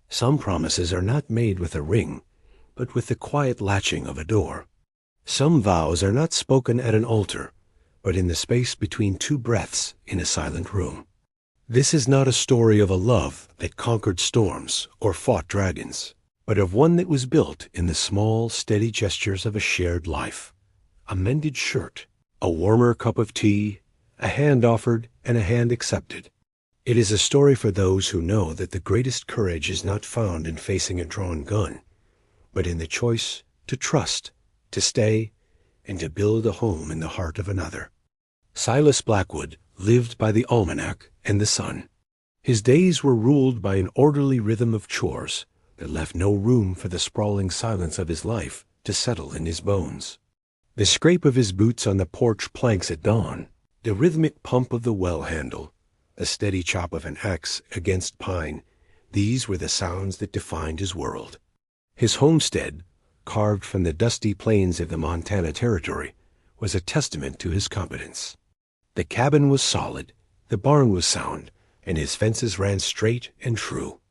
Some promises are not made with a ring, but with the quiet latching of a door. Some vows are not spoken at an altar, but in the space between two breaths in a silent room. This is not a story of a love that conquered storms or fought dragons, but of one that was built in the small, steady gestures of a shared life. A mended shirt, a warmer cup of tea, a hand offered and a hand accepted. It is a story for those who know that the greatest courage is not found in facing a drawn gun, but in the choice to trust, to stay, and to build a home in the heart of another. Silas Blackwood lived by the almanac and the sun. His days were ruled by an orderly rhythm of chores that left no room for the sprawling silence of his life to settle in his bones. The scrape of his boots on the porch planks at dawn, the rhythmic pump of the well handle, a steady chop of an axe against pine, these were the sounds that defined his world. His homestead, carved from the dusty plains of the Montana Territory, was a testament to his competence. The cabin was solid, the barn was sound, and his fences ran straight and true.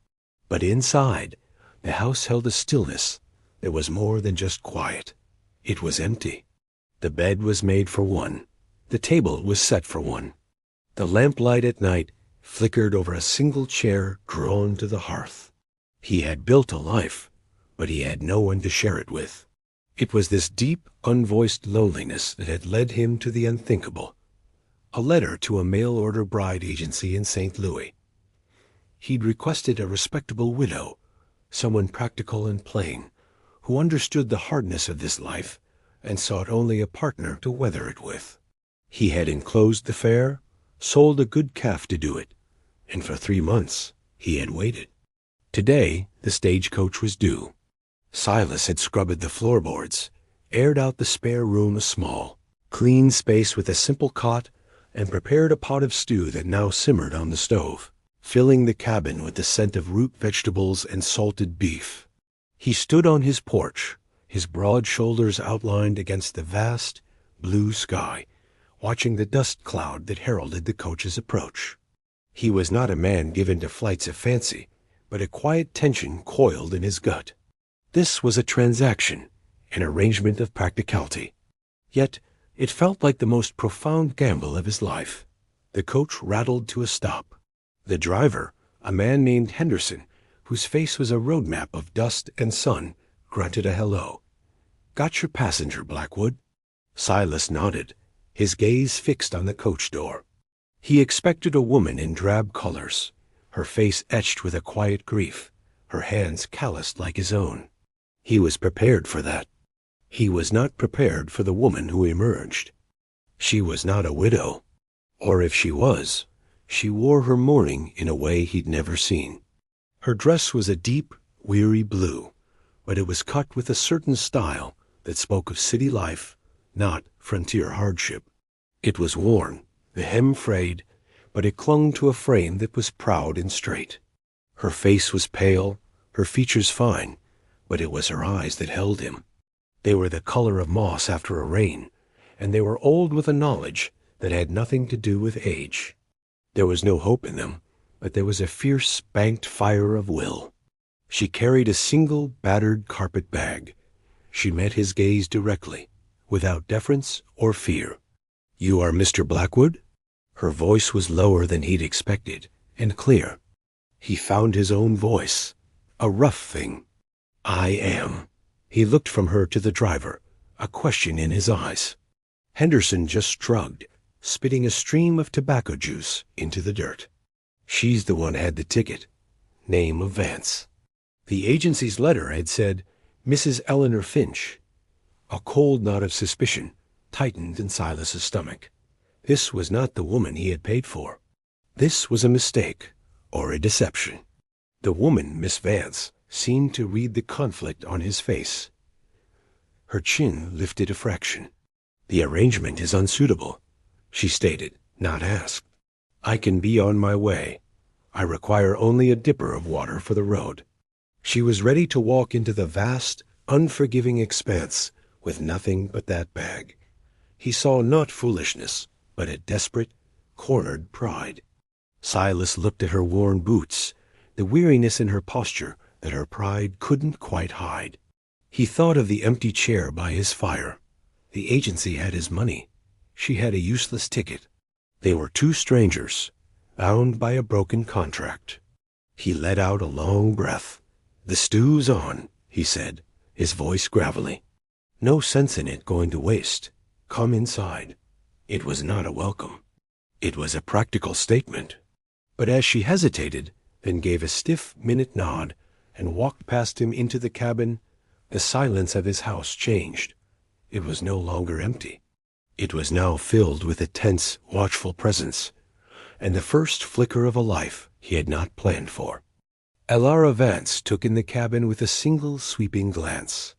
But inside, the house held a stillness that was more than just quiet. It was empty. The bed was made for one. The table was set for one. The lamplight at night flickered over a single chair drawn to the hearth. He had built a life, but he had no one to share it with. It was this deep, unvoiced loneliness that had led him to the unthinkable. A letter to a mail-order bride agency in St. Louis. He'd requested a respectable widow, someone practical and plain, who understood the hardness of this life and sought only a partner to weather it with. He had enclosed the fare, sold a good calf to do it, and for 3 months he had waited. Today the stagecoach was due. Silas had scrubbed the floorboards, aired out the spare room a small, clean space with a simple cot, and prepared a pot of stew that now simmered on the stove, filling the cabin with the scent of root vegetables and salted beef. He stood on his porch, his broad shoulders outlined against the vast, blue sky, watching the dust cloud that heralded the coach's approach. He was not a man given to flights of fancy, but a quiet tension coiled in his gut. This was a transaction, an arrangement of practicality. Yet it felt like the most profound gamble of his life. The coach rattled to a stop. The driver, a man named Henderson, whose face was a road map of dust and sun, grunted a hello. "Got your passenger, Blackwood?" Silas nodded, his gaze fixed on the coach door. He expected a woman in drab colors, her face etched with a quiet grief, her hands calloused like his own. He was prepared for that. He was not prepared for the woman who emerged. She was not a widow, or if she was, she wore her mourning in a way he'd never seen. Her dress was a deep, weary blue, but it was cut with a certain style that spoke of city life, not frontier hardship. It was worn, the hem frayed, but it clung to a frame that was proud and straight. Her face was pale, her features fine, but it was her eyes that held him. They were the color of moss after a rain, and they were old with a knowledge that had nothing to do with age. There was no hope in them, but there was a fierce, banked fire of will. She carried a single battered carpet bag. She met his gaze directly, without deference or fear. "You are Mr. Blackwood?" Her voice was lower than he'd expected, and clear. He found his own voice, a rough thing. "I am." He looked from her to the driver, a question in his eyes. Henderson just shrugged, spitting a stream of tobacco juice into the dirt. "She's the one had the ticket. Name of Vance." The agency's letter had said, "Mrs. Eleanor Finch." A cold knot of suspicion tightened in Silas's stomach. This was not the woman he had paid for. This was a mistake, or a deception. The woman, Miss Vance, seemed to read the conflict on his face. Her chin lifted a fraction. "The arrangement is unsuitable," she stated, not asked. "I can be on my way. I require only a dipper of water for the road." She was ready to walk into the vast, unforgiving expanse with nothing but that bag. He saw not foolishness, but a desperate, cornered pride. Silas looked at her worn boots, the weariness in her posture that her pride couldn't quite hide. He thought of the empty chair by his fire. The agency had his money. She had a useless ticket. They were two strangers, bound by a broken contract. He let out a long breath. "The stew's on," he said, his voice gravelly. "No sense in it going to waste. Come inside." It was not a welcome. It was a practical statement. But as she hesitated, then gave a stiff minute nod, and walked past him into the cabin, the silence of his house changed. It was no longer empty. It was now filled with a tense, watchful presence, and the first flicker of a life he had not planned for. Elara Vance took in the cabin with a single sweeping glance.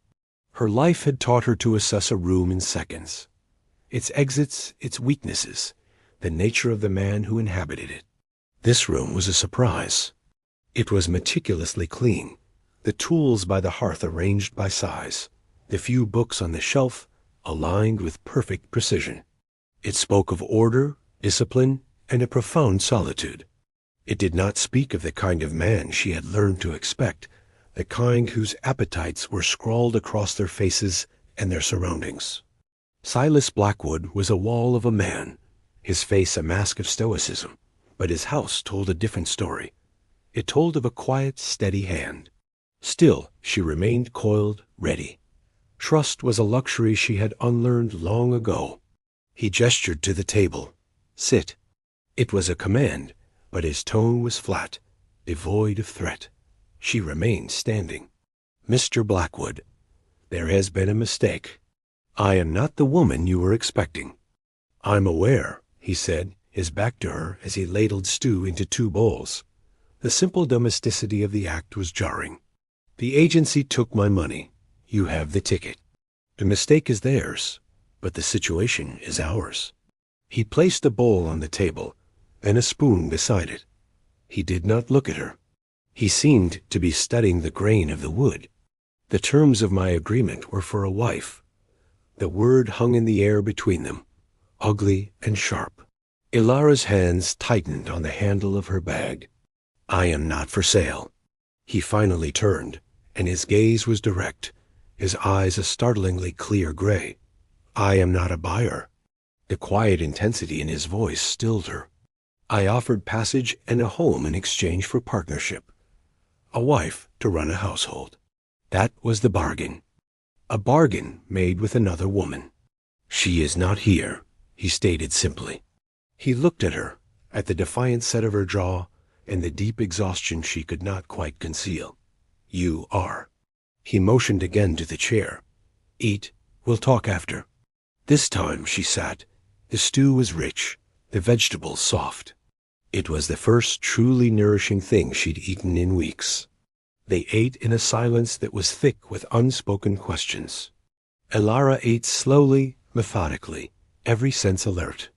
Her life had taught her to assess a room in seconds. Its exits, its weaknesses, the nature of the man who inhabited it. This room was a surprise. It was meticulously clean, the tools by the hearth arranged by size, the few books on the shelf aligned with perfect precision. It spoke of order, discipline, and a profound solitude. It did not speak of the kind of man she had learned to expect, the kind whose appetites were scrawled across their faces and their surroundings. Silas Blackwood was a wall of a man, his face a mask of stoicism, but his house told a different story. It told of a quiet, steady hand. Still, she remained coiled, ready. Trust was a luxury she had unlearned long ago. He gestured to the table. "Sit." It was a command, but his tone was flat, devoid of threat. She remained standing. "Mr. Blackwood, there has been a mistake. I am not the woman you were expecting." "I'm aware," he said, his back to her as he ladled stew into two bowls. The simple domesticity of the act was jarring. "The agency took my money. You have the ticket. The mistake is theirs, but the situation is ours." He placed a bowl on the table and a spoon beside it. He did not look at her. He seemed to be studying the grain of the wood. "The terms of my agreement were for a wife." The word hung in the air between them, ugly and sharp. Elara's hands tightened on the handle of her bag. "I am not for sale." He finally turned, and his gaze was direct, his eyes a startlingly clear gray. "I am not a buyer." The quiet intensity in his voice stilled her. "I offered passage and a home in exchange for partnership. A wife to run a household. That was the bargain. A bargain made with another woman. She is not here," he stated simply. He looked at her, at the defiant set of her jaw, and the deep exhaustion she could not quite conceal. "You are." He motioned again to the chair. "Eat. We'll talk after." This time she sat. The stew was rich, the vegetables soft. It was the first truly nourishing thing she'd eaten in weeks. They ate in a silence that was thick with unspoken questions. Elara ate slowly, methodically, every sense alert.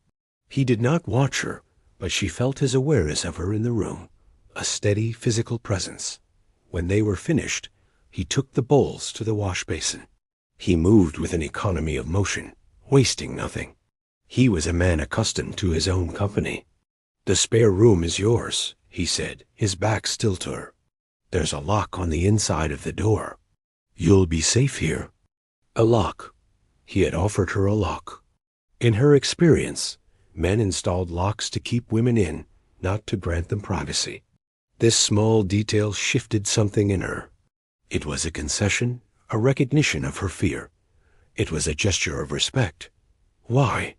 He did not watch her, but she felt his awareness of her in the room, a steady physical presence. When they were finished, he took the bowls to the wash basin. He moved with an economy of motion, wasting nothing. He was a man accustomed to his own company. "The spare room is yours," he said, his back still to her. "There's a lock on the inside of the door. You'll be safe here." A lock. He had offered her a lock. In her experience, men installed locks to keep women in, not to grant them privacy. This small detail shifted something in her. It was a concession, a recognition of her fear. It was a gesture of respect. "Why?"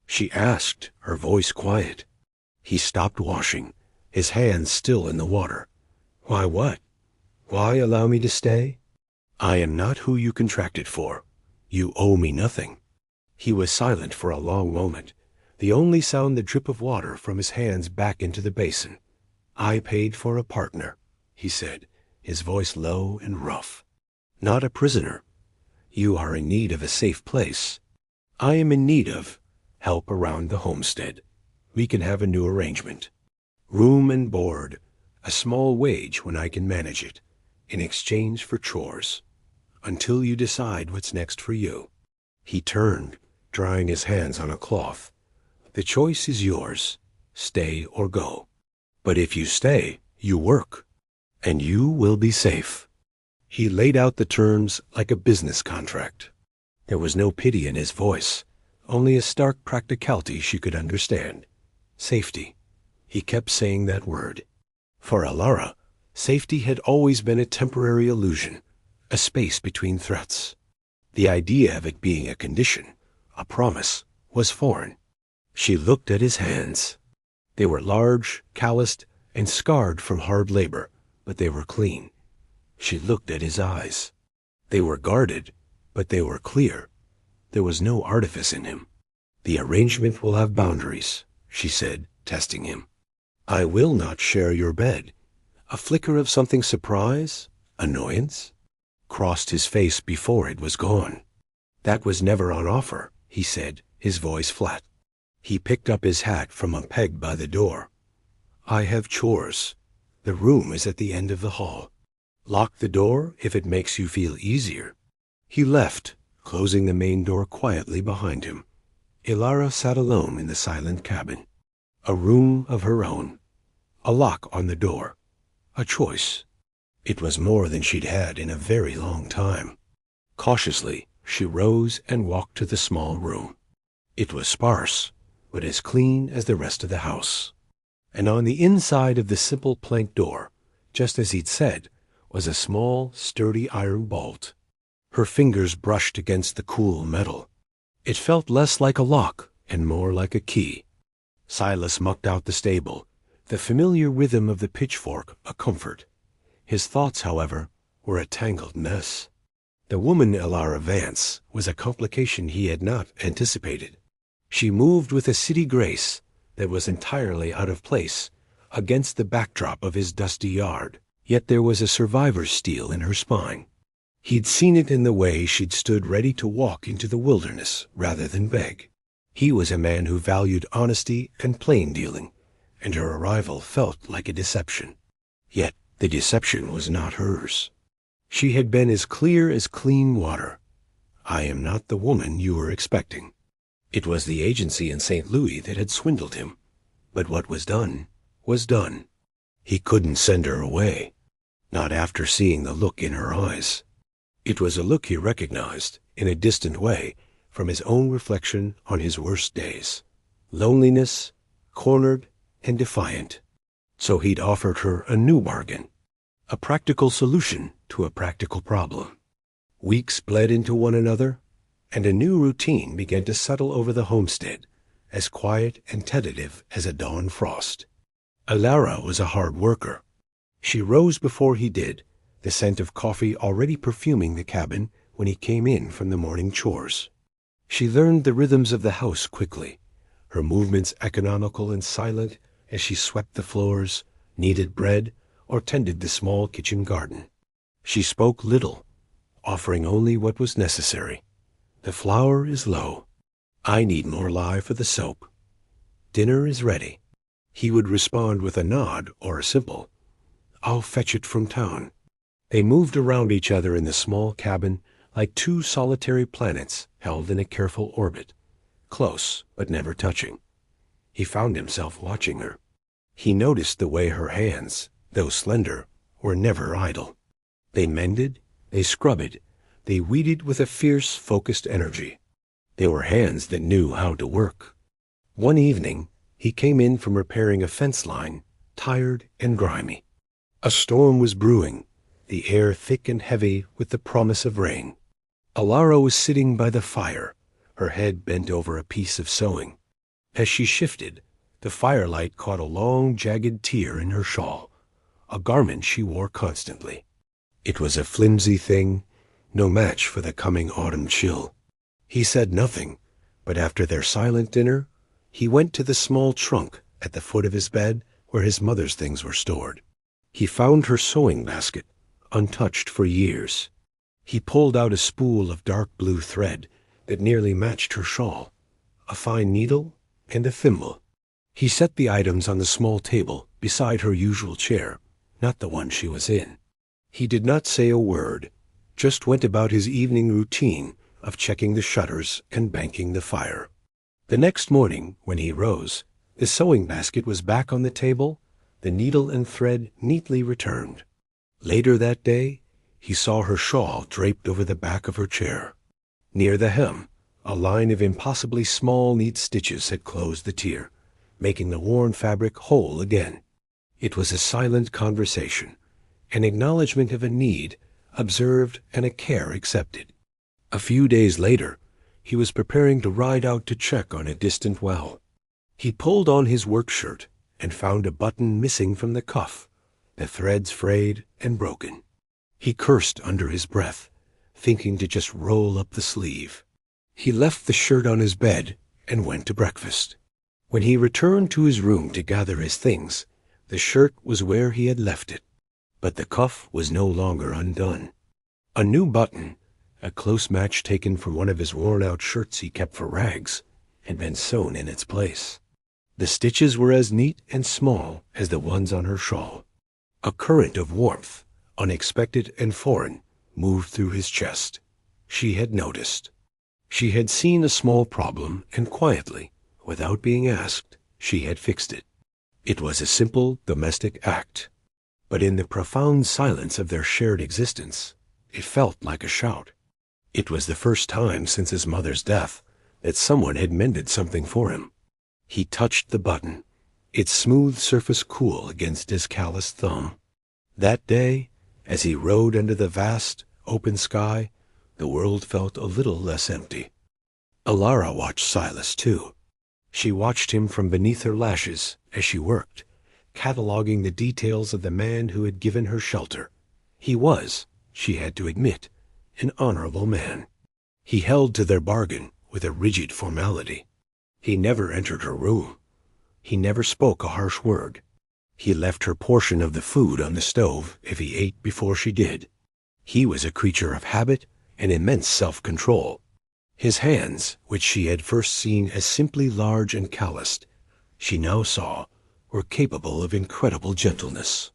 she asked, her voice quiet. He stopped washing, his hands still in the water. "Why what? Why allow me to stay?" "I am not who you contracted for. You owe me nothing." He was silent for a long moment, the only sound the drip of water from his hands back into the basin. "I paid for a partner," he said, his voice low and rough. "Not a prisoner. You are in need of a safe place. I am in need of help around the homestead. We can have a new arrangement. Room and board, a small wage when I can manage it, in exchange for chores, until you decide what's next for you." He turned, drying his hands on a cloth. "The choice is yours, stay or go. But if you stay, you work." and you will be safe. He laid out the terms like a business contract. There was no pity in his voice, only a stark practicality she could understand. Safety. He kept saying that word. For Elara, safety had always been a temporary illusion, a space between threats. The idea of it being a condition, a promise, was foreign. She looked at his hands. They were large, calloused, and scarred from hard labor, but they were clean. She looked at his eyes. They were guarded, but they were clear. There was no artifice in him. The arrangement will have boundaries, she said, testing him. I will not share your bed. A flicker of something surprise, annoyance, crossed his face before it was gone. That was never on offer, he said, his voice flat. He picked up his hat from a peg by the door. I have chores. The room is at the end of the hall. Lock the door if it makes you feel easier. He left, closing the main door quietly behind him. Elara sat alone in the silent cabin. A room of her own. A lock on the door. A choice. It was more than she'd had in a very long time. Cautiously, she rose and walked to the small room. It was sparse, but as clean as the rest of the house. And on the inside of the simple plank door, just as he'd said, was a small, sturdy iron bolt. Her fingers brushed against the cool metal. It felt less like a lock and more like a key. Silas mucked out the stable, the familiar rhythm of the pitchfork a comfort. His thoughts, however, were a tangled mess. The woman Elara Vance was a complication he had not anticipated. She moved with a city grace that was entirely out of place against the backdrop of his dusty yard, yet there was a survivor's steel in her spine. He'd seen it in the way she'd stood ready to walk into the wilderness rather than beg. He was a man who valued honesty and plain dealing, and her arrival felt like a deception. Yet the deception was not hers. She had been as clear as clean water. I am not the woman you were expecting. It was the agency in St. Louis that had swindled him. But what was done was done. He couldn't send her away, not after seeing the look in her eyes. It was a look he recognized, in a distant way, from his own reflection on his worst days. Loneliness, cornered, and defiant. So he'd offered her a new bargain, a practical solution to a practical problem. Weeks bled into one another, and a new routine began to settle over the homestead, as quiet and tentative as a dawn frost. Elara was a hard worker. She rose before he did, the scent of coffee already perfuming the cabin when he came in from the morning chores. She learned the rhythms of the house quickly, her movements economical and silent as she swept the floors, kneaded bread, or tended the small kitchen garden. She spoke little, offering only what was necessary. The flour is low. I need more lye for the soap. Dinner is ready. He would respond with a nod or a simple, I'll fetch it from town. They moved around each other in the small cabin like two solitary planets held in a careful orbit, close but never touching. He found himself watching her. He noticed the way her hands, though slender, were never idle. They mended, they scrubbed, they weeded with a fierce, focused energy. They were hands that knew how to work. One evening, he came in from repairing a fence line, tired and grimy. A storm was brewing, the air thick and heavy with the promise of rain. Elara was sitting by the fire, her head bent over a piece of sewing. As she shifted, the firelight caught a long, jagged tear in her shawl, a garment she wore constantly. It was a flimsy thing, no match for the coming autumn chill. He said nothing, but after their silent dinner, he went to the small trunk at the foot of his bed where his mother's things were stored. He found her sewing basket, untouched for years. He pulled out a spool of dark blue thread that nearly matched her shawl, a fine needle, and a thimble. He set the items on the small table beside her usual chair, not the one she was in. He did not say a word, just went about his evening routine of checking the shutters and banking the fire. The next morning, when he rose, the sewing basket was back on the table, the needle and thread neatly returned. Later that day, he saw her shawl draped over the back of her chair. Near the hem, a line of impossibly small, neat stitches had closed the tear, making the worn fabric whole again. It was a silent conversation, an acknowledgment of a need observed and a care accepted. A few days later, he was preparing to ride out to check on a distant well. He pulled on his work shirt and found a button missing from the cuff, the threads frayed and broken. He cursed under his breath, thinking to just roll up the sleeve. He left the shirt on his bed and went to breakfast. When he returned to his room to gather his things, the shirt was where he had left it, but the cuff was no longer undone. A new button, a close match taken from one of his worn-out shirts he kept for rags, had been sewn in its place. The stitches were as neat and small as the ones on her shawl. A current of warmth, unexpected and foreign, moved through his chest. She had noticed. She had seen a small problem, and quietly, without being asked, she had fixed it. It was a simple domestic act, but in the profound silence of their shared existence, it felt like a shout. It was the first time since his mother's death that someone had mended something for him. He touched the button, its smooth surface cool against his calloused thumb. That day, as he rode under the vast, open sky, the world felt a little less empty. Elara watched Silas, too. She watched him from beneath her lashes as she worked, cataloging the details of the man who had given her shelter. He was, she had to admit, an honorable man. He held to their bargain with a rigid formality. He never entered her room. He never spoke a harsh word. He left her portion of the food on the stove if he ate before she did. He was a creature of habit and immense self-control. His hands, which she had first seen as simply large and calloused, she now saw were capable of incredible gentleness.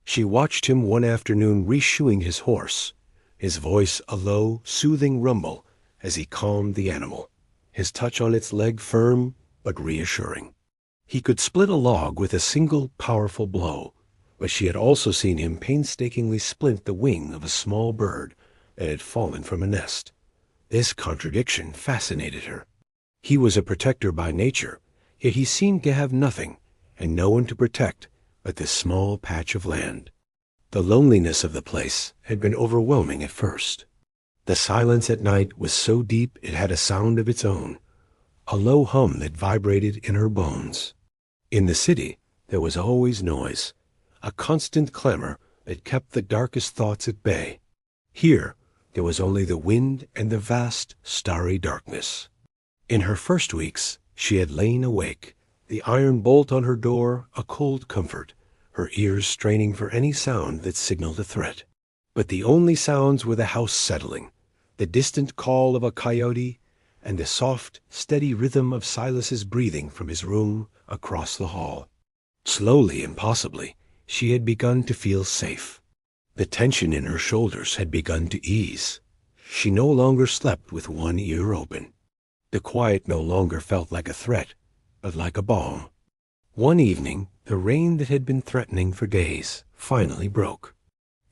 She watched him one afternoon reshoeing his horse, his voice a low, soothing rumble as he calmed the animal, his touch on its leg firm but reassuring. He could split a log with a single powerful blow, but she had also seen him painstakingly splint the wing of a small bird that had fallen from a nest. This contradiction fascinated her. He was a protector by nature, yet he seemed to have nothing and no one to protect but this small patch of land. The loneliness of the place had been overwhelming at first. The silence at night was so deep it had a sound of its own, a low hum that vibrated in her bones. In the city, there was always noise, a constant clamor that kept the darkest thoughts at bay. Here, there was only the wind and the vast, starry darkness. In her first weeks, she had lain awake, the iron bolt on her door a cold comfort, her ears straining for any sound that signaled a threat. But the only sounds were the house settling, the distant call of a coyote, and the soft, steady rhythm of Silas's breathing from his room across the hall. Slowly and possibly, she had begun to feel safe. The tension in her shoulders had begun to ease. She no longer slept with one ear open. The quiet no longer felt like a threat, but like a balm. One evening, the rain that had been threatening for days finally broke.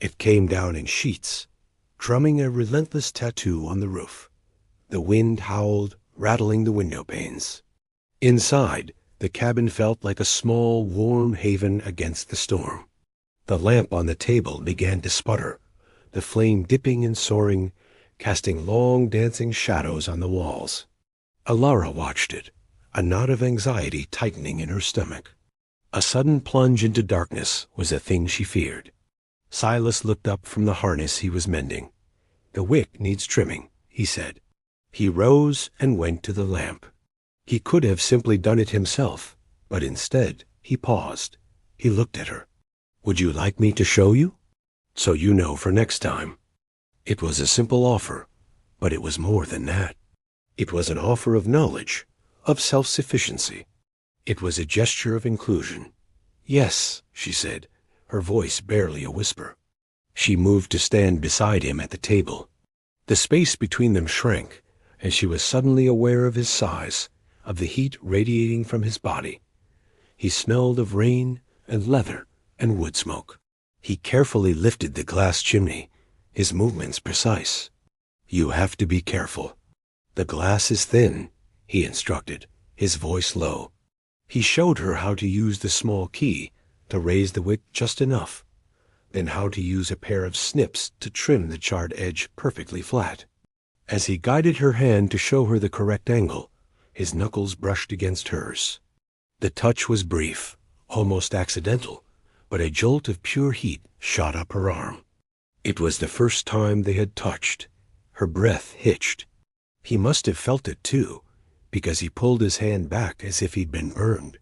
It came down in sheets, drumming a relentless tattoo on the roof. The wind howled, rattling the window panes. Inside, the cabin felt like a small, warm haven against the storm. The lamp on the table began to sputter, the flame dipping and soaring, casting long dancing shadows on the walls. Elara watched it, a knot of anxiety tightening in her stomach. A sudden plunge into darkness was a thing she feared. Silas looked up from the harness he was mending. "The wick needs trimming," he said. He rose and went to the lamp. He could have simply done it himself, but instead he paused. He looked at her. "Would you like me to show you? So you know for next time." It was a simple offer, but it was more than that. It was an offer of knowledge, of self-sufficiency. It was a gesture of inclusion. "Yes," she said, her voice barely a whisper. She moved to stand beside him at the table. The space between them shrank, and she was suddenly aware of his size, of the heat radiating from his body. He smelled of rain and leather and wood smoke. He carefully lifted the glass chimney, his movements precise. "You have to be careful. The glass is thin," he instructed, his voice low. He showed her how to use the small key to raise the wick just enough, then how to use a pair of snips to trim the charred edge perfectly flat. As he guided her hand to show her the correct angle, his knuckles brushed against hers. The touch was brief, almost accidental, but a jolt of pure heat shot up her arm. It was the first time they had touched. Her breath hitched. He must have felt it too, because he pulled his hand back as if he'd been burned.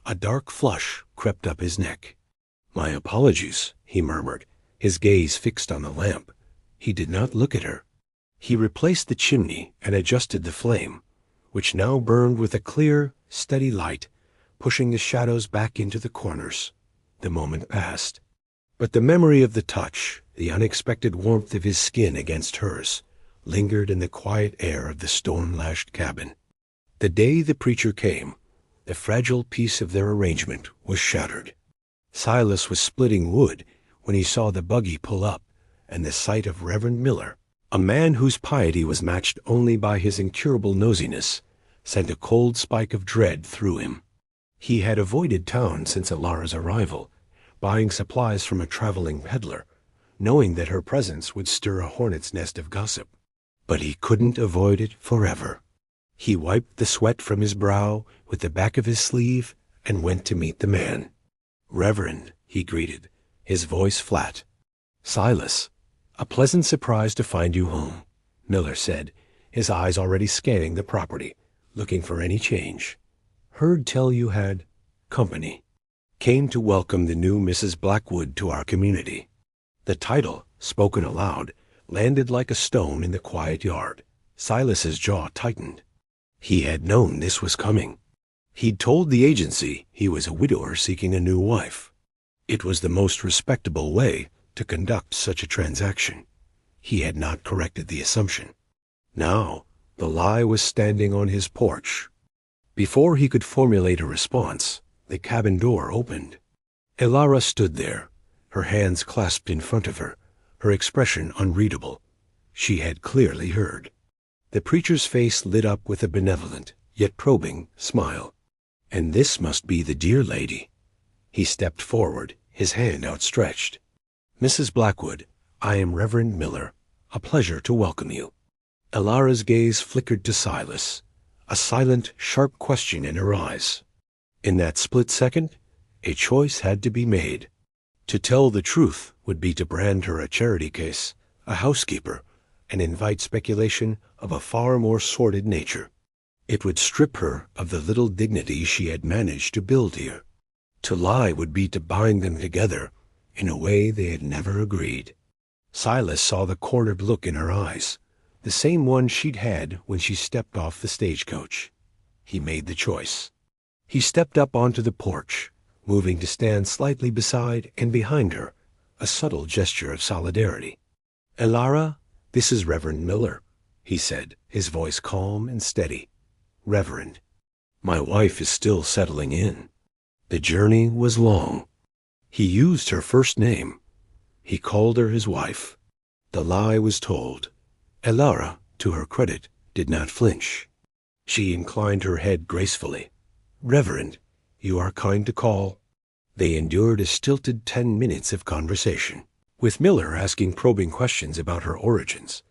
A dark flush crept up his neck. "My apologies," he murmured, his gaze fixed on the lamp. He did not look at her. He replaced the chimney and adjusted the flame, which now burned with a clear, steady light, pushing the shadows back into the corners. The moment passed. But the memory of the touch, the unexpected warmth of his skin against hers, lingered in the quiet air of the stone-lashed cabin. The day the preacher came, the fragile piece of their arrangement was shattered. Silas was splitting wood when he saw the buggy pull up, and the sight of Reverend Miller, a man whose piety was matched only by his incurable nosiness, sent a cold spike of dread through him. He had avoided town since Elara's arrival, buying supplies from a traveling peddler, knowing that her presence would stir a hornet's nest of gossip. But he couldn't avoid it forever. He wiped the sweat from his brow with the back of his sleeve and went to meet the man. "Reverend," he greeted, his voice flat. "Silas, a pleasant surprise to find you home," Miller said, his eyes already scanning the property, looking for any change. "Heard tell you had company. Came to welcome the new Mrs. Blackwood to our community." The title, spoken aloud, landed like a stone in the quiet yard. Silas's jaw tightened. He had known this was coming. He'd told the agency he was a widower seeking a new wife. It was the most respectable way to conduct such a transaction. He had not corrected the assumption. Now, the lie was standing on his porch. Before he could formulate a response, the cabin door opened. Elara stood there, her hands clasped in front of her, her expression unreadable. She had clearly heard. The preacher's face lit up with a benevolent, yet probing, smile. And this must be the dear lady. He stepped forward, his hand outstretched. "Mrs. Blackwood, I am Reverend Miller. A pleasure to welcome you." Elara's gaze flickered to Silas, a silent, sharp question in her eyes. In that split second, a choice had to be made. To tell the truth would be to brand her a charity case, a housekeeper, and invite speculation of a far more sordid nature. It would strip her of the little dignity she had managed to build here. To lie would be to bind them together in a way they had never agreed. Silas saw the cornered look in her eyes, the same one she'd had when she stepped off the stagecoach. He made the choice. He stepped up onto the porch, moving to stand slightly beside and behind her, a subtle gesture of solidarity. "Elara, this is Reverend Miller," he said, his voice calm and steady. "Reverend, my wife is still settling in. The journey was long." He used her first name. He called her his wife. The lie was told. Elara, to her credit, did not flinch. She inclined her head gracefully. "Reverend, you are kind to call." They endured a stilted 10 minutes of conversation, with Miller asking probing questions about her origins.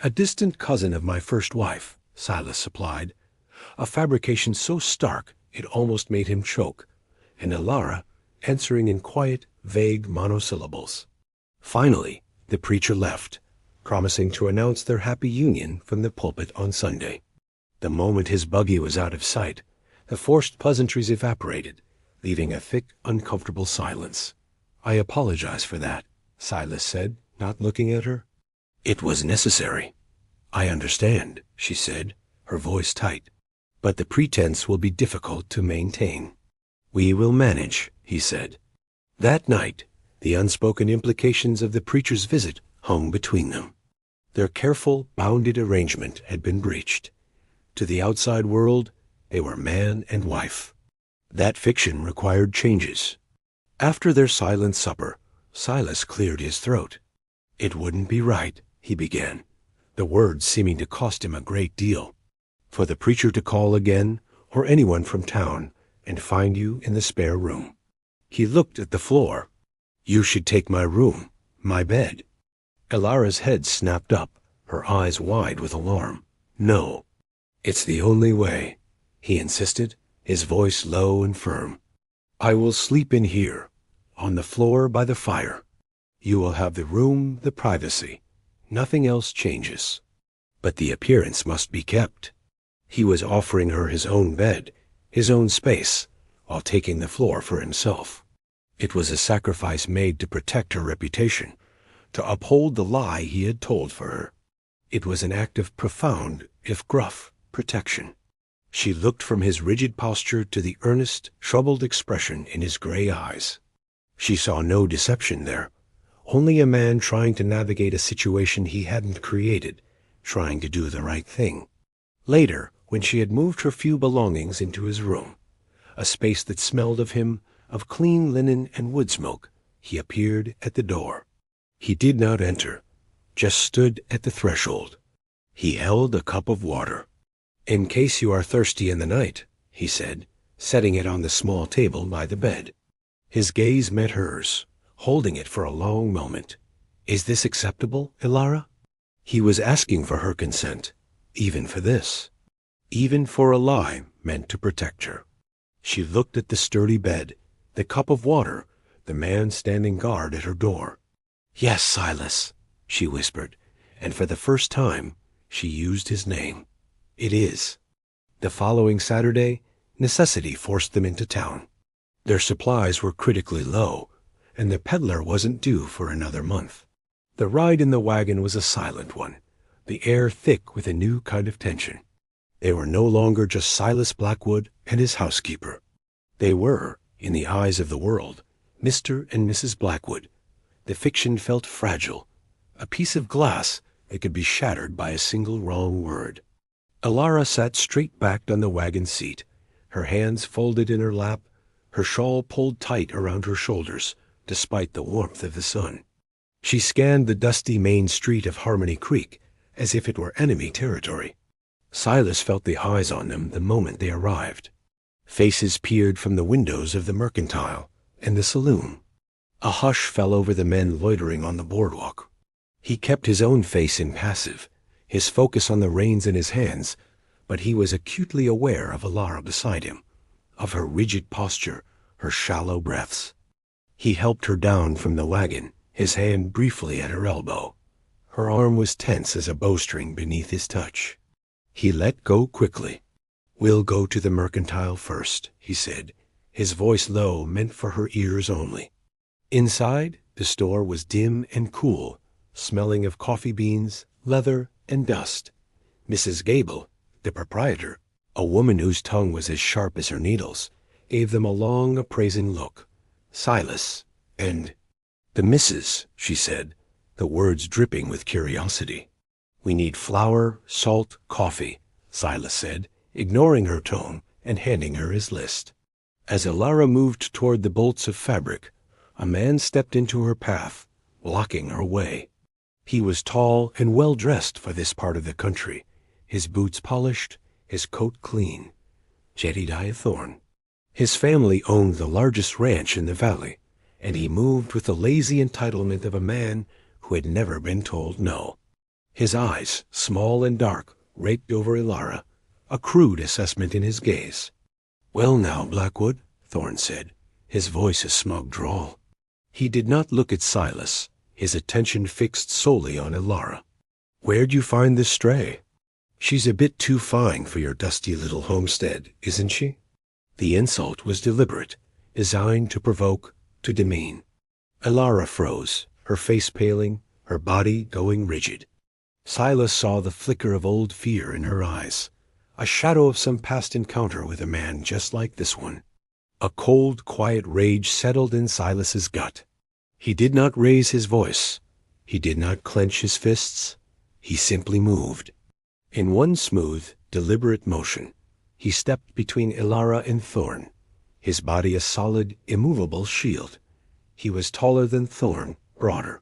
"A distant cousin of my first wife," Silas supplied, a fabrication so stark it almost made him choke, and Elara answering in quiet, vague monosyllables. Finally, the preacher left, promising to announce their happy union from the pulpit on Sunday. The moment his buggy was out of sight, the forced pleasantries evaporated, leaving a thick, uncomfortable silence. "I apologize for that," Silas said, not looking at her. "It was necessary." "I understand," she said, her voice tight. "But the pretense will be difficult to maintain." "We will manage," he said. That night, the unspoken implications of the preacher's visit hung between them. Their careful, bounded arrangement had been breached. To the outside world, they were man and wife. That fiction required changes. After their silent supper, Silas cleared his throat. "It wouldn't be right," he began, the words seeming to cost him a great deal, "for the preacher to call again, or anyone from town, and find you in the spare room." He looked at the floor. "You should take my room, my bed." Elara's head snapped up, her eyes wide with alarm. "No, it's the only way," he insisted, his voice low and firm. "I will sleep in here, on the floor by the fire. You will have the room, the privacy. Nothing else changes. But the appearance must be kept." He was offering her his own bed, his own space, while taking the floor for himself. It was a sacrifice made to protect her reputation, to uphold the lie he had told for her. It was an act of profound, if gruff, protection. She looked from his rigid posture to the earnest, troubled expression in his gray eyes. She saw no deception there, only a man trying to navigate a situation he hadn't created, trying to do the right thing. Later, when she had moved her few belongings into his room, a space that smelled of him, of clean linen and wood smoke, he appeared at the door. He did not enter, just stood at the threshold. He held a cup of water. "In case you are thirsty in the night," he said, setting it on the small table by the bed. His gaze met hers, holding it for a long moment. "Is this acceptable, Elara?" He was asking for her consent, even for this, even for a lie meant to protect her. She looked at the sturdy bed, the cup of water, the man standing guard at her door. "Yes, Silas," she whispered, and for the first time she used his name. "It is." The following Saturday, necessity forced them into town. Their supplies were critically low, and the peddler wasn't due for another month. The ride in the wagon was a silent one, the air thick with a new kind of tension. They were no longer just Silas Blackwood and his housekeeper. They were, in the eyes of the world, Mr. and Mrs. Blackwood. The fiction felt fragile, a piece of glass that could be shattered by a single wrong word. Elara sat straight-backed on the wagon seat, her hands folded in her lap, her shawl pulled tight around her shoulders, despite the warmth of the sun. She scanned the dusty main street of Harmony Creek as if it were enemy territory. Silas felt the eyes on them the moment they arrived. Faces peered from the windows of the Mercantile and the saloon. A hush fell over the men loitering on the boardwalk. He kept his own face impassive, his focus on the reins in his hands, but he was acutely aware of Elara beside him, of her rigid posture, her shallow breaths. He helped her down from the wagon, his hand briefly at her elbow. Her arm was tense as a bowstring beneath his touch. He let go quickly. "We'll go to the Mercantile first," he said, his voice low, meant for her ears only. Inside, the store was dim and cool, smelling of coffee beans, leather, and dust. Mrs. Gable, the proprietor, a woman whose tongue was as sharp as her needles, gave them a long, appraising look. "Silas, and—" "The missus," she said, the words dripping with curiosity. "We need flour, salt, coffee," Silas said, ignoring her tone and handing her his list. As Elara moved toward the bolts of fabric, a man stepped into her path, blocking her way. He was tall and well-dressed for this part of the country, his boots polished, his coat clean. Jedediah Thorne. His family owned the largest ranch in the valley, and he moved with the lazy entitlement of a man who had never been told no. His eyes, small and dark, raked over Elara, a crude assessment in his gaze. "Well now, Blackwood," Thorne said, his voice a smug drawl. He did not look at Silas, his attention fixed solely on Elara. "Where'd you find this stray? She's a bit too fine for your dusty little homestead, isn't she?" The insult was deliberate, designed to provoke, to demean. Elara froze, her face paling, her body going rigid. Silas saw the flicker of old fear in her eyes, a shadow of some past encounter with a man just like this one. A cold, quiet rage settled in Silas's gut. He did not raise his voice. He did not clench his fists. He simply moved. In one smooth, deliberate motion, he stepped between Elara and Thorne, his body a solid, immovable shield. He was taller than Thorn, broader.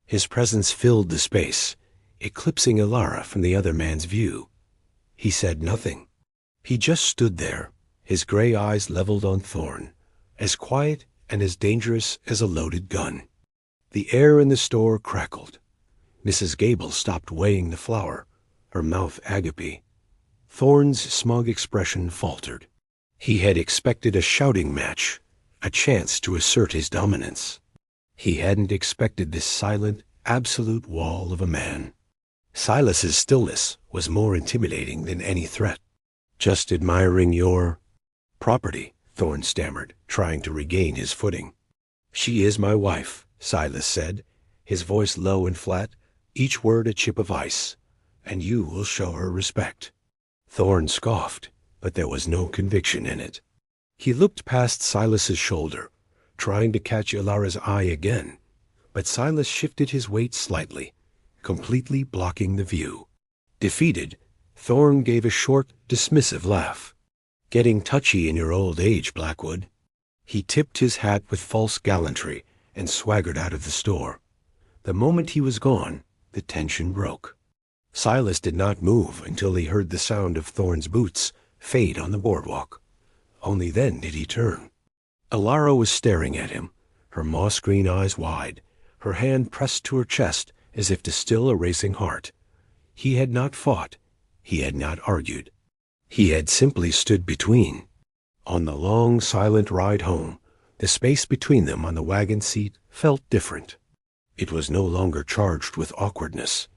His presence filled the space, eclipsing Elara from the other man's view. He said nothing. He just stood there, his gray eyes leveled on Thorn, as quiet and as dangerous as a loaded gun. The air in the store crackled. Mrs. Gable stopped weighing the flour, her mouth agape. Thorn's smug expression faltered. He had expected a shouting match, a chance to assert his dominance. He hadn't expected this silent, absolute wall of a man. Silas's stillness was more intimidating than any threat. "Just admiring your property," Thorn stammered, trying to regain his footing. "She is my wife," Silas said, his voice low and flat, each word a chip of ice, "and you will show her respect." Thorn scoffed, but there was no conviction in it. He looked past Silas's shoulder, trying to catch Elara's eye again, but Silas shifted his weight slightly, completely blocking the view. Defeated, Thorn gave a short, dismissive laugh. "Getting touchy in your old age, Blackwood." He tipped his hat with false gallantry and swaggered out of the store. The moment he was gone, the tension broke. Silas did not move until he heard the sound of Thorn's boots fade on the boardwalk. Only then did he turn. Elara was staring at him, her moss-green eyes wide, her hand pressed to her chest as if to still a racing heart. He had not fought. He had not argued. He had simply stood between. On the long, silent ride home, the space between them on the wagon seat felt different. It was no longer charged with awkwardness,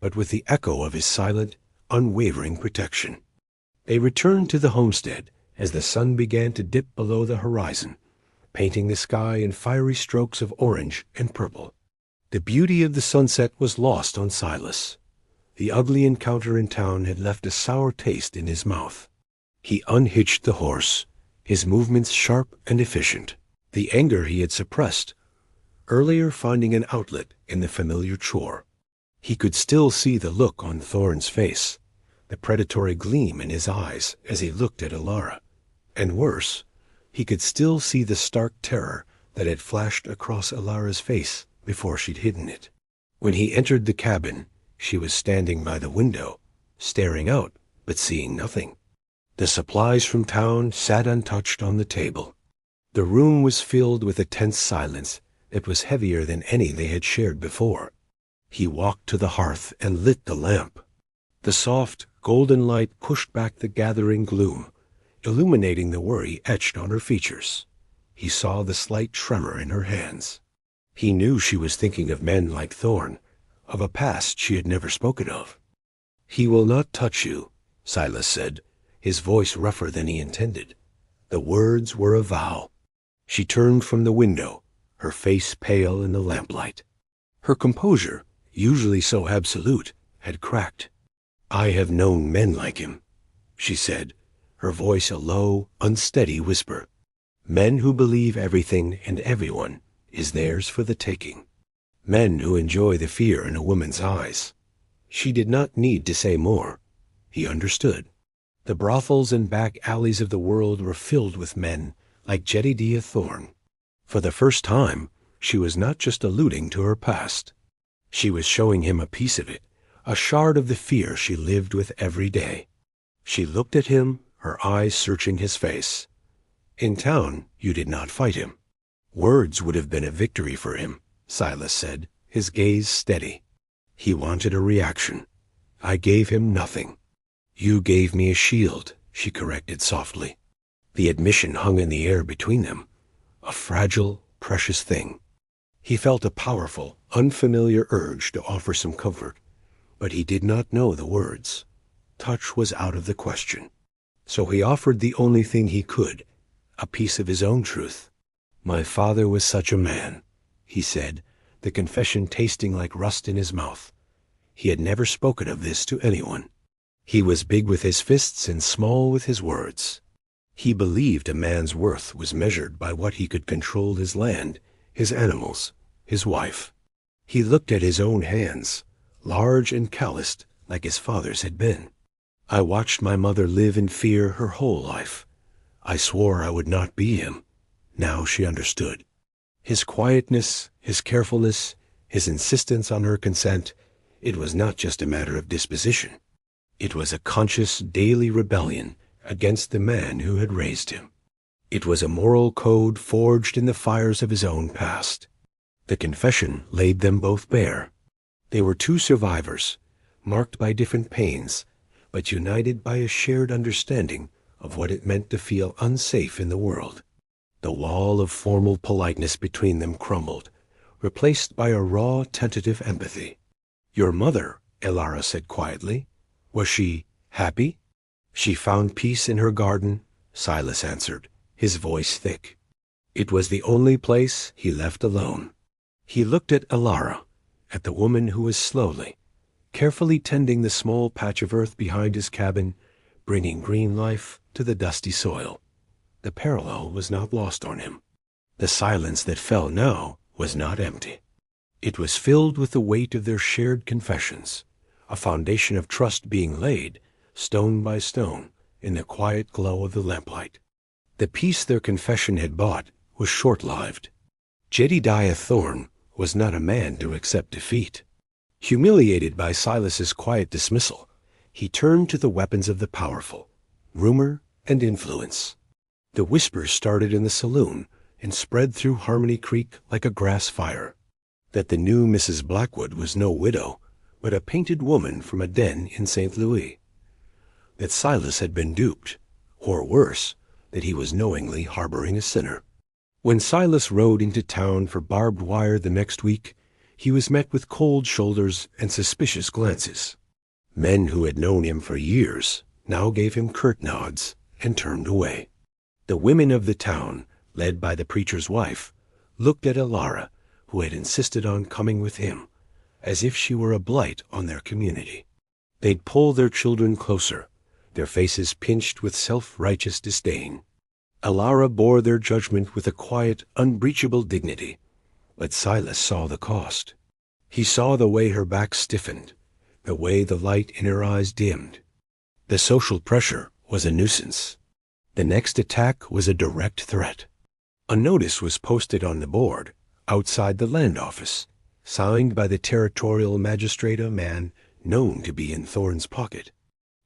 but with the echo of his silent, unwavering protection. They returned to the homestead as the sun began to dip below the horizon, painting the sky in fiery strokes of orange and purple. The beauty of the sunset was lost on Silas. The ugly encounter in town had left a sour taste in his mouth. He unhitched the horse, his movements sharp and efficient, the anger he had suppressed, earlier finding an outlet in the familiar chore. He could still see the look on Thorn's face, the predatory gleam in his eyes as he looked at Elara. And worse, he could still see the stark terror that had flashed across Elara's face before she'd hidden it. When he entered the cabin, she was standing by the window, staring out, but seeing nothing. The supplies from town sat untouched on the table. The room was filled with a tense silence that was heavier than any they had shared before. He walked to the hearth and lit the lamp. The soft, golden light pushed back the gathering gloom, illuminating the worry etched on her features. He saw the slight tremor in her hands. He knew she was thinking of men like Thorn, of a past she had never spoken of. "He will not touch you," Silas said, his voice rougher than he intended. The words were a vow. She turned from the window, her face pale in the lamplight. Her composure, usually so absolute, had cracked. "I have known men like him," she said, her voice a low, unsteady whisper. "Men who believe everything and everyone is theirs for the taking. Men who enjoy the fear in a woman's eyes." She did not need to say more. He understood. The brothels and back alleys of the world were filled with men like Jedediah Thorn. For the first time, she was not just alluding to her past. She was showing him a piece of it, a shard of the fear she lived with every day. She looked at him, her eyes searching his face. "In town, you did not fight him." Words would have been a victory for him, Silas said, his gaze steady. He wanted a reaction. "I gave him nothing." "You gave me a shield," she corrected softly. The admission hung in the air between them, a fragile, precious thing. He felt a powerful, unfamiliar urge to offer some comfort, but he did not know the words. Touch was out of the question. So he offered the only thing he could, a piece of his own truth. "My father was such a man," he said, the confession tasting like rust in his mouth. He had never spoken of this to anyone. He was big with his fists and small with his words. He believed a man's worth was measured by what he could control: his land, his animals, his wife. He looked at his own hands, large and calloused like his father's had been. "I watched my mother live in fear her whole life. I swore I would not be him." Now she understood. His quietness, his carefulness, his insistence on her consent, it was not just a matter of disposition. It was a conscious daily rebellion against the man who had raised him. It was a moral code forged in the fires of his own past. The confession laid them both bare. They were two survivors, marked by different pains, but united by a shared understanding of what it meant to feel unsafe in the world. The wall of formal politeness between them crumbled, replaced by a raw, tentative empathy. "Your mother," Elara said quietly, "was she happy?" "She found peace in her garden," Silas answered, his voice thick. It was the only place he left alone. He looked at Elara, at the woman who was slowly, carefully tending the small patch of earth behind his cabin, bringing green life to the dusty soil. The parallel was not lost on him. The silence that fell now was not empty. It was filled with the weight of their shared confessions, a foundation of trust being laid, stone by stone, in the quiet glow of the lamplight. The peace their confession had bought was short-lived. Jedediah Thorne was not a man to accept defeat. Humiliated by Silas's quiet dismissal, he turned to the weapons of the powerful, rumor and influence. The whispers started in the saloon and spread through Harmony Creek like a grass fire. That the new Mrs. Blackwood was no widow, but a painted woman from a den in St. Louis. That Silas had been duped, or worse, that he was knowingly harboring a sinner. When Silas rode into town for barbed wire the next week, he was met with cold shoulders and suspicious glances. Men who had known him for years now gave him curt nods and turned away. The women of the town, led by the preacher's wife, looked at Elara, who had insisted on coming with him, as if she were a blight on their community. They'd pull their children closer, their faces pinched with self-righteous disdain. Elara bore their judgment with a quiet, unbreachable dignity, but Silas saw the cost. He saw the way her back stiffened, the way the light in her eyes dimmed. The social pressure was a nuisance. The next attack was a direct threat. A notice was posted on the board outside the land office, signed by the territorial magistrate, a man known to be in Thorne's pocket.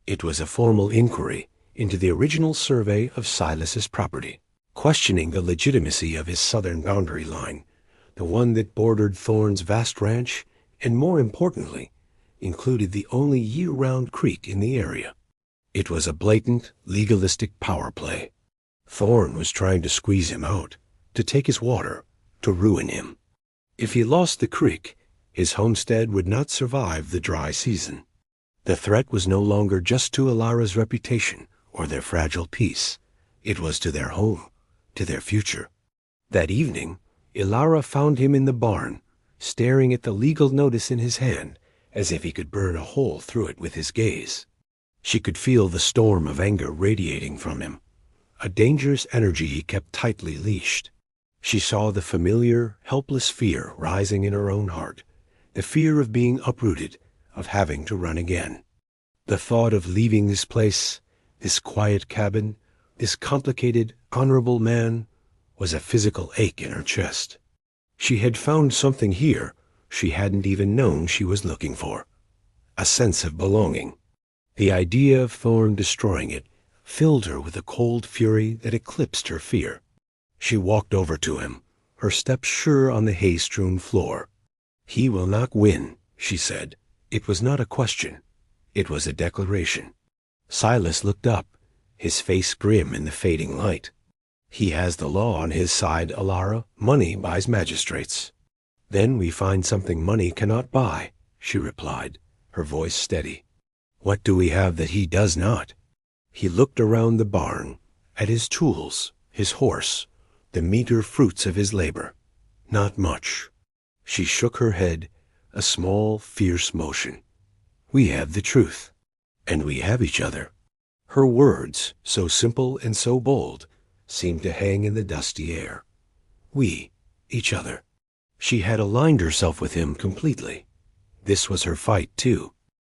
It was a formal inquiry into the original survey of Silas's property, questioning the legitimacy of his southern boundary line, the one that bordered Thorne's vast ranch and, more importantly, included the only year-round creek in the area. It was a blatant, legalistic power play. Thorne was trying to squeeze him out, to take his water, to ruin him. If he lost the creek, his homestead would not survive the dry season. The threat was no longer just to Elara's reputation or their fragile peace. It was to their home, to their future. That evening, Elara found him in the barn, staring at the legal notice in his hand, as if he could burn a hole through it with his gaze. She could feel the storm of anger radiating from him, a dangerous energy he kept tightly leashed. She saw the familiar, helpless fear rising in her own heart, the fear of being uprooted, of having to run again. The thought of leaving this place, this quiet cabin, this complicated, honorable man, was a physical ache in her chest. She had found something here she hadn't even known she was looking for, a sense of belonging. The idea of Thorne destroying it filled her with a cold fury that eclipsed her fear. She walked over to him, her steps sure on the hay-strewn floor. "He will not win," she said. It was not a question. It was a declaration. Silas looked up, his face grim in the fading light. "He has the law on his side, Elara. Money buys magistrates." "Then we find something money cannot buy," she replied, her voice steady. "What do we have that he does not?" He looked around the barn, at his tools, his horse, the meager fruits of his labor. Not much. She shook her head, a small, fierce motion. "We have the truth, and we have each other." Her words, so simple and so bold, seemed to hang in the dusty air. We, each other. She had aligned herself with him completely. This was her fight, too.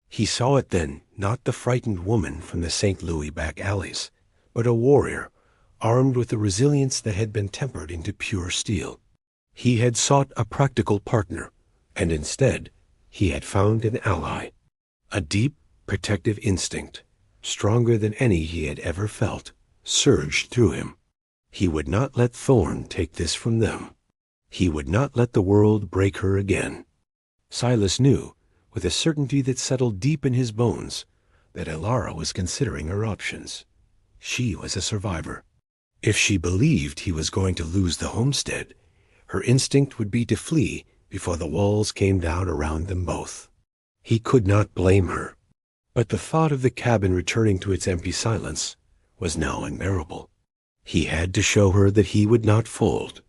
He saw it then, not the frightened woman from the St. Louis back alleys, but a warrior, armed with a resilience that had been tempered into pure steel. He had sought a practical partner, and instead he had found an ally. A deep, protective instinct, stronger than any he had ever felt, surged through him. He would not let Thorn take this from them. He would not let the world break her again. Silas knew, with a certainty that settled deep in his bones, that Elara was considering her options. She was a survivor. If she believed he was going to lose the homestead, her instinct would be to flee before the walls came down around them both. He could not blame her. But the thought of the cabin returning to its empty silence was now unbearable. He had to show her that he would not fold.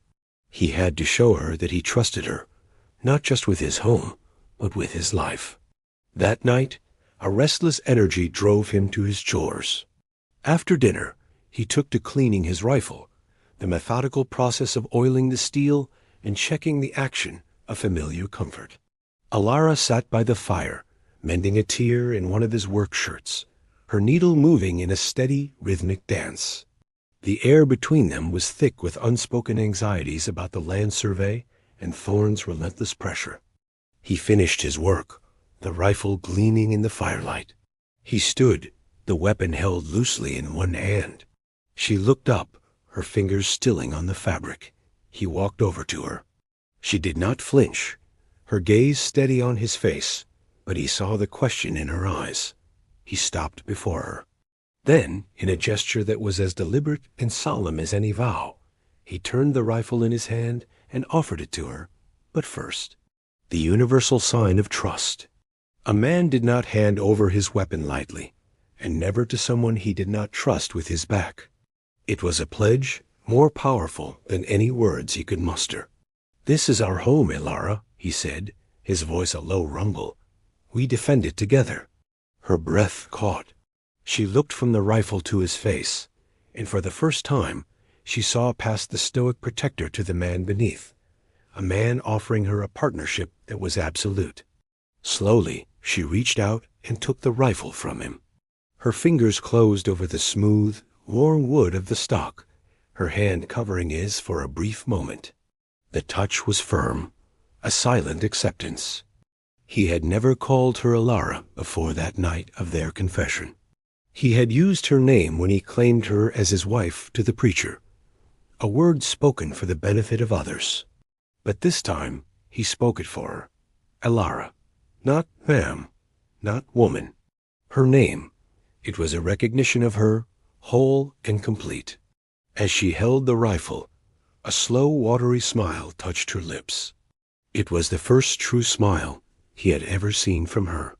He had to show her that he trusted her, not just with his home, but with his life. That night, a restless energy drove him to his chores. After dinner, he took to cleaning his rifle, the methodical process of oiling the steel and checking the action a familiar comfort. Elara sat by the fire, mending a tear in one of his work shirts, her needle moving in a steady, rhythmic dance. The air between them was thick with unspoken anxieties about the land survey and Thorn's relentless pressure. He finished his work, the rifle gleaming in the firelight. He stood, the weapon held loosely in one hand. She looked up, her fingers stilling on the fabric. He walked over to her. She did not flinch, her gaze steady on his face, but he saw the question in her eyes. He stopped before her. Then, in a gesture that was as deliberate and solemn as any vow, he turned the rifle in his hand and offered it to her, but first, the universal sign of trust. A man did not hand over his weapon lightly, and never to someone he did not trust with his back. It was a pledge more powerful than any words he could muster. "This is our home, Elara," he said, his voice a low rumble. "We defend it together." Her breath caught. She looked from the rifle to his face, and for the first time she saw past the stoic protector to the man beneath, a man offering her a partnership that was absolute. Slowly, she reached out and took the rifle from him. Her fingers closed over the smooth, warm wood of the stock, her hand covering his for a brief moment. The touch was firm, a silent acceptance. He had never called her Elara before that night of their confession. He had used her name when he claimed her as his wife to the preacher, a word spoken for the benefit of others. But this time he spoke it for her. Elara, not ma'am, not woman. Her name. It was a recognition of her, whole and complete. As she held the rifle, a slow, watery smile touched her lips. It was the first true smile he had ever seen from her.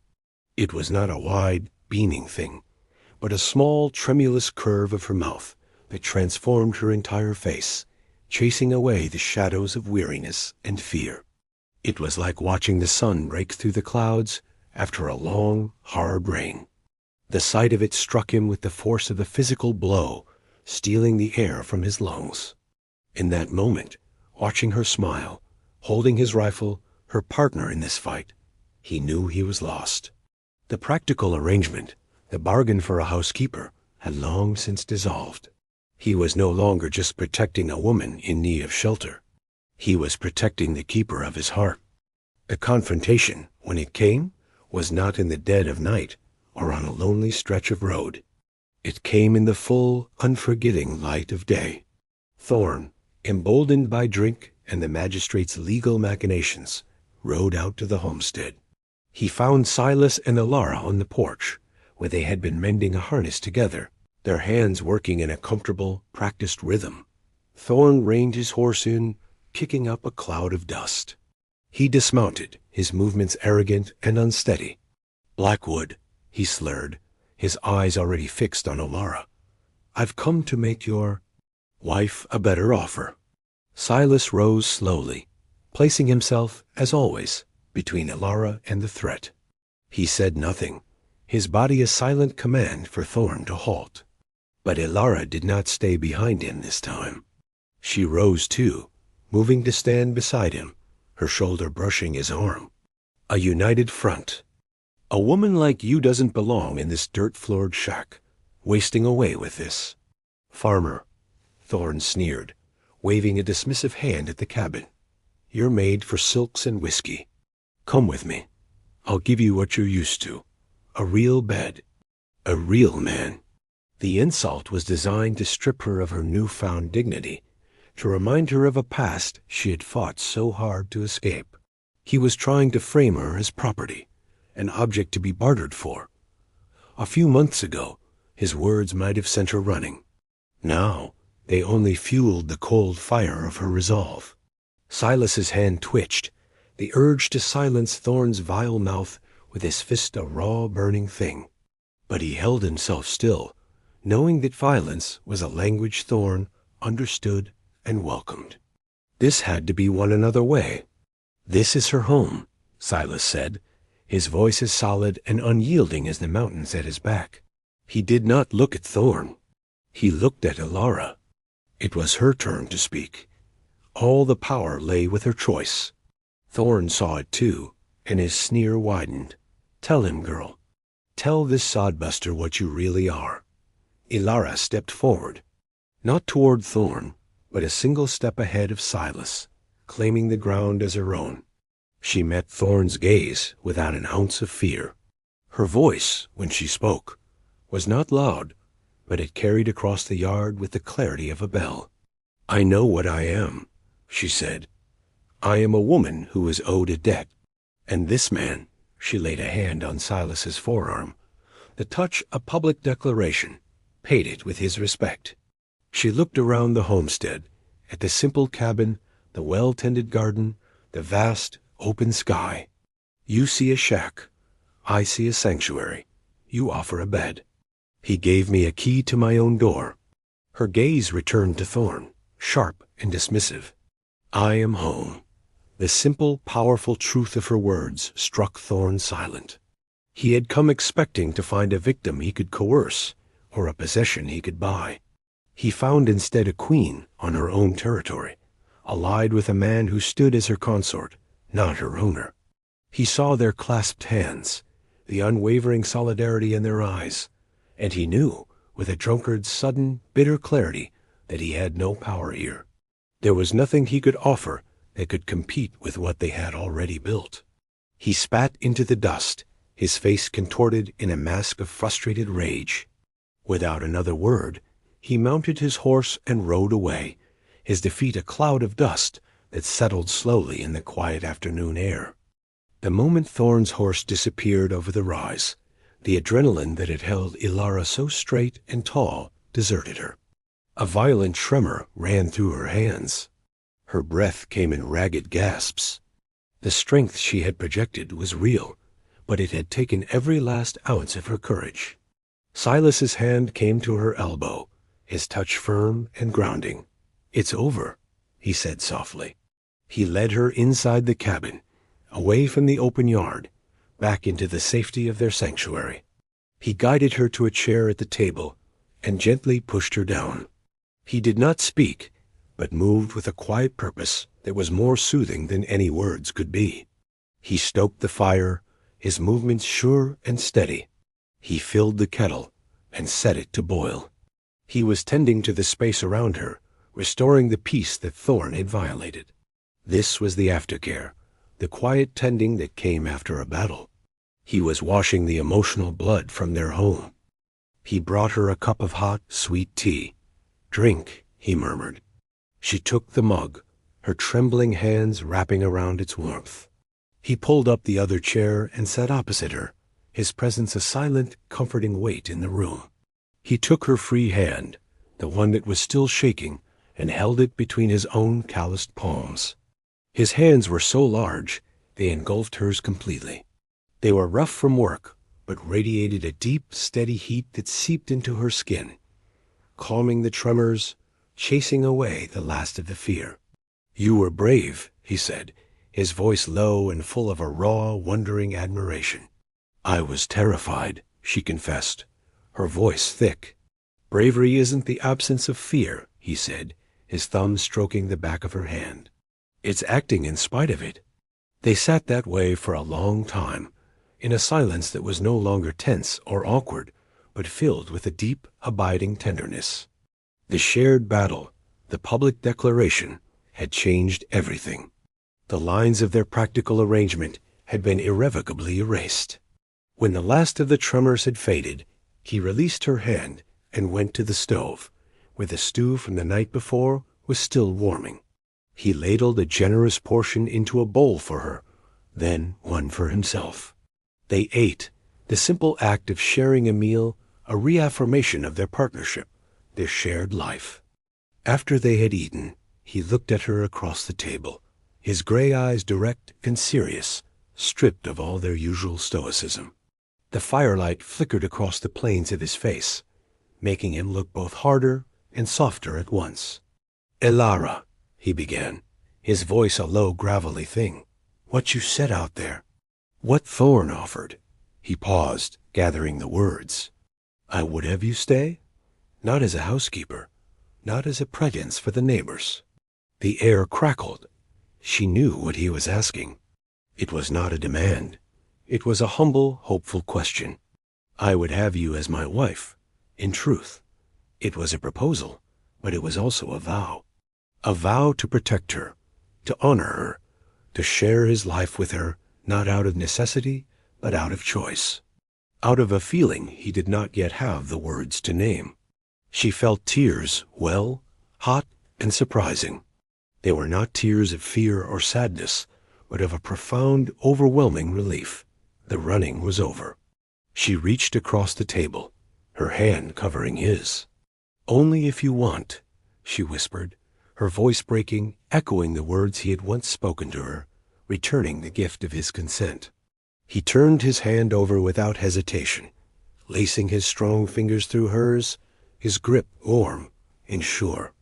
It was not a wide, beaming thing, but a small, tremulous curve of her mouth that transformed her entire face, chasing away the shadows of weariness and fear. It was like watching the sun break through the clouds after a long, hard rain. The sight of it struck him with the force of a physical blow, stealing the air from his lungs. In that moment, watching her smile, holding his rifle, her partner in this fight, he knew he was lost. The practical arrangement, the bargain for a housekeeper, had long since dissolved. He was no longer just protecting a woman in need of shelter. He was protecting the keeper of his heart. The confrontation, when it came, was not in the dead of night or on a lonely stretch of road. It came in the full, unforgetting light of day. Thorn, emboldened by drink and the magistrate's legal machinations, rode out to the homestead. He found Silas and Elara on the porch, where they had been mending a harness together, their hands working in a comfortable, practiced rhythm. Thorn reined his horse in, kicking up a cloud of dust. He dismounted, his movements arrogant and unsteady. "Blackwood," he slurred, his eyes already fixed on Elara. "I've come to make your wife a better offer." Silas rose slowly, placing himself, as always, between Elara and the threat. He said nothing, his body a silent command for Thorn to halt. But Elara did not stay behind him this time. She rose too, moving to stand beside him, her shoulder brushing his arm. A united front. "A woman like you doesn't belong in this dirt-floored shack, wasting away with this." "Farmer," Thorn sneered, waving a dismissive hand at the cabin. you're made for silks and whiskey. Come with me. I'll give you what you're used to. A real bed. A real man." The insult was designed to strip her of her newfound dignity, to remind her of a past she had fought so hard to escape. He was trying to frame her as property, an object to be bartered for. A few months ago, his words might have sent her running. Now, they only fueled the cold fire of her resolve. Silas's hand twitched, the urge to silence Thorn's vile mouth with his fist a raw, burning thing. But he held himself still, knowing that violence was a language Thorn understood and welcomed. This had to be won another way. "This is her home," Silas said, his voice as solid and unyielding as the mountains at his back. He did not look at Thorn. He looked at Elara. It was her turn to speak. All the power lay with her choice. Thorn saw it too, and his sneer widened. "Tell him, girl. Tell this sodbuster what you really are." Elara stepped forward, not toward Thorn, but a single step ahead of Silas, claiming the ground as her own. She met Thorn's gaze without an ounce of fear. Her voice, when she spoke, was not loud, but it carried across the yard with the clarity of a bell. "I know what I am," she said. "I am a woman who is owed a debt. And this man," she laid a hand on Silas's forearm, the touch a public declaration, paid it with his respect. She looked around the homestead, at the simple cabin, the well-tended garden, the vast, open sky. "You see a shack. I see a sanctuary. You offer a bed. He gave me a key to my own door." Her gaze returned to Thorn, sharp and dismissive. "I am home." The simple, powerful truth of her words struck Thorn silent. He had come expecting to find a victim he could coerce, or a possession he could buy. He found instead a queen on her own territory, allied with a man who stood as her consort, not her owner. He saw their clasped hands, the unwavering solidarity in their eyes, and he knew, with a drunkard's sudden, bitter clarity, that he had no power here. There was nothing he could offer that could compete with what they had already built. He spat into the dust, his face contorted in a mask of frustrated rage. Without another word, he mounted his horse and rode away, his defeat a cloud of dust that settled slowly in the quiet afternoon air. The moment Thorn's horse disappeared over the rise, the adrenaline that had held Elara so straight and tall deserted her. A violent tremor ran through her hands. Her breath came in ragged gasps. The strength she had projected was real, but it had taken every last ounce of her courage. Silas's hand came to her elbow, his touch firm and grounding. "It's over," he said softly. He led her inside the cabin, away from the open yard, back into the safety of their sanctuary. He guided her to a chair at the table and gently pushed her down. He did not speak, but moved with a quiet purpose that was more soothing than any words could be. He stoked the fire, his movements sure and steady. He filled the kettle and set it to boil. He was tending to the space around her, restoring the peace that Thorn had violated. This was the aftercare, the quiet tending that came after a battle. He was washing the emotional blood from their home. He brought her a cup of hot, sweet tea. "Drink," he murmured. She took the mug, her trembling hands wrapping around its warmth. He pulled up the other chair and sat opposite her, his presence a silent, comforting weight in the room. He took her free hand, the one that was still shaking, and held it between his own calloused palms. His hands were so large, they engulfed hers completely. They were rough from work, but radiated a deep, steady heat that seeped into her skin, calming the tremors, chasing away the last of the fear. "You were brave," he said, his voice low and full of a raw, wondering admiration. "I was terrified," she confessed, her voice thick. "Bravery isn't the absence of fear," he said, his thumb stroking the back of her hand. "It's acting in spite of it." They sat that way for a long time, in a silence that was no longer tense or awkward, but filled with a deep, abiding tenderness. The shared battle, the public declaration, had changed everything. The lines of their practical arrangement had been irrevocably erased. When the last of the tremors had faded, he released her hand and went to the stove, where the stew from the night before was still warming. He ladled a generous portion into a bowl for her, then one for himself. They ate, the simple act of sharing a meal a reaffirmation of their partnership, their shared life. After they had eaten, he looked at her across the table, his gray eyes direct and serious, stripped of all their usual stoicism. The firelight flickered across the planes of his face, making him look both harder and softer at once. "Elara," he began, his voice a low, gravelly thing. "What you said out there." "What Thorn offered." He paused, gathering the words. "I would have you stay? Not as a housekeeper, not as a pretence for the neighbors." The air crackled. She knew what he was asking. It was not a demand. It was a humble, hopeful question. "I would have you as my wife, in truth." It was a proposal, but it was also a vow. A vow to protect her, to honor her, to share his life with her, not out of necessity, but out of choice. Out of a feeling he did not yet have the words to name. She felt tears, well, hot, and surprising. They were not tears of fear or sadness, but of a profound, overwhelming relief. The running was over. She reached across the table, her hand covering his. "Only if you want," she whispered, her voice breaking, echoing the words he had once spoken to her, returning the gift of his consent. He turned his hand over without hesitation, lacing his strong fingers through hers, his grip warm and sure.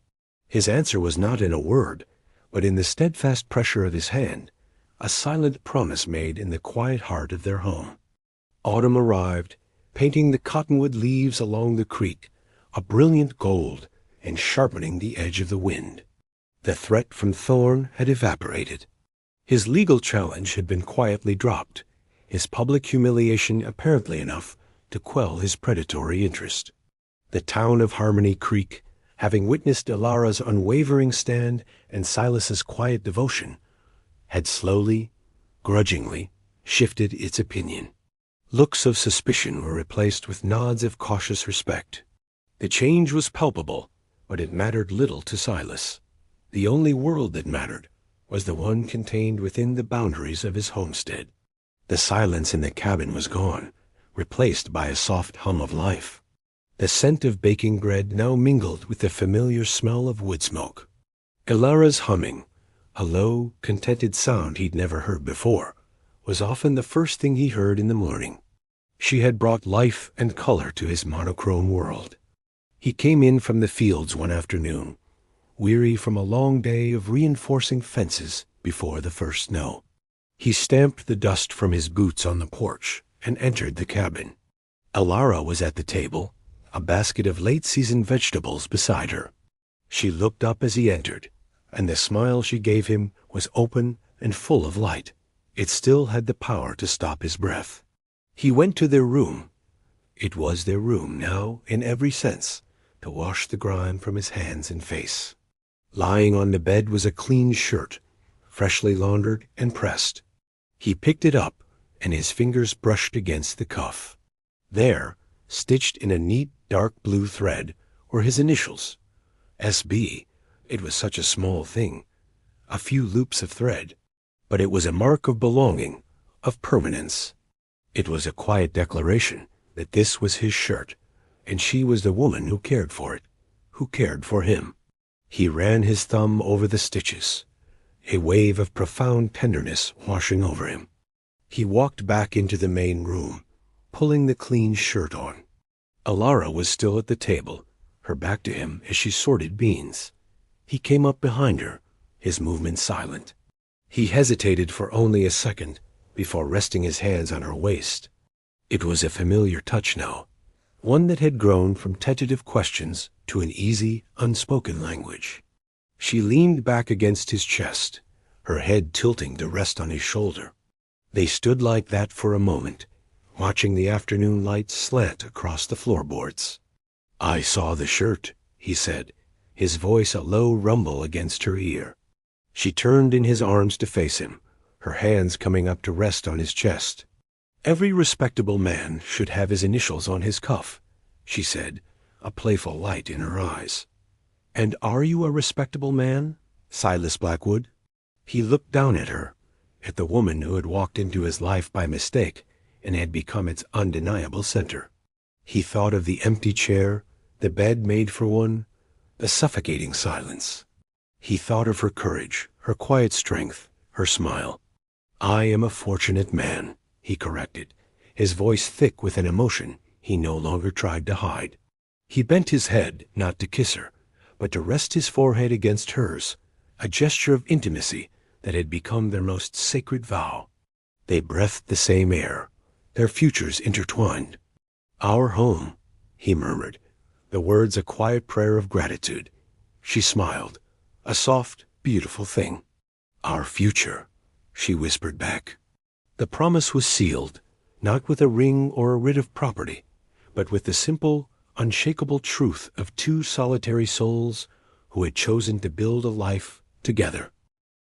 His answer was not in a word, but in the steadfast pressure of his hand, a silent promise made in the quiet heart of their home. Autumn arrived, painting the cottonwood leaves along the creek a brilliant gold and sharpening the edge of the wind. The threat from Thorn had evaporated. His legal challenge had been quietly dropped, his public humiliation apparently enough to quell his predatory interest. The town of Harmony Creek, having witnessed Elara's unwavering stand and Silas's quiet devotion, had slowly, grudgingly, shifted its opinion. Looks of suspicion were replaced with nods of cautious respect. The change was palpable, but it mattered little to Silas. The only world that mattered was the one contained within the boundaries of his homestead. The silence in the cabin was gone, replaced by a soft hum of life. The scent of baking bread now mingled with the familiar smell of wood smoke. Elara's humming, a low, contented sound he'd never heard before, was often the first thing he heard in the morning. She had brought life and color to his monochrome world. He came in from the fields one afternoon, weary from a long day of reinforcing fences before the first snow. He stamped the dust from his boots on the porch and entered the cabin. Elara was at the table, a basket of late-season vegetables beside her. She looked up as he entered, and the smile she gave him was open and full of light. It still had the power to stop his breath. He went to their room. It was their room now, in every sense, to wash the grime from his hands and face. Lying on the bed was a clean shirt, freshly laundered and pressed. He picked it up, and his fingers brushed against the cuff. There, stitched in a neat dark blue thread, were his initials. S.B. It was such a small thing, a few loops of thread, but it was a mark of belonging, of permanence. It was a quiet declaration that this was his shirt, and she was the woman who cared for it, who cared for him. He ran his thumb over the stitches, a wave of profound tenderness washing over him. He walked back into the main room, pulling the clean shirt on. Elara was still at the table, her back to him as she sorted beans. He came up behind her, his movements silent. He hesitated for only a second before resting his hands on her waist. It was a familiar touch now, one that had grown from tentative questions to an easy, unspoken language. She leaned back against his chest, her head tilting to rest on his shoulder. They stood like that for a moment, watching the afternoon light slant across the floorboards. "I saw the shirt," he said, his voice a low rumble against her ear. She turned in his arms to face him, her hands coming up to rest on his chest. "Every respectable man should have his initials on his cuff," she said, a playful light in her eyes. "And are you a respectable man, Silas Blackwood?" He looked down at her, at the woman who had walked into his life by mistake and had become its undeniable center. He thought of the empty chair, the bed made for one, the suffocating silence. He thought of her courage, her quiet strength, her smile. "I am a fortunate man," he corrected, his voice thick with an emotion he no longer tried to hide. He bent his head, not to kiss her, but to rest his forehead against hers, a gesture of intimacy that had become their most sacred vow. They breathed the same air, their futures intertwined. "Our home," he murmured, the words a quiet prayer of gratitude. She smiled, a soft, beautiful thing. "Our future," she whispered back. The promise was sealed, not with a ring or a writ of property, but with the simple, unshakable truth of two solitary souls who had chosen to build a life together.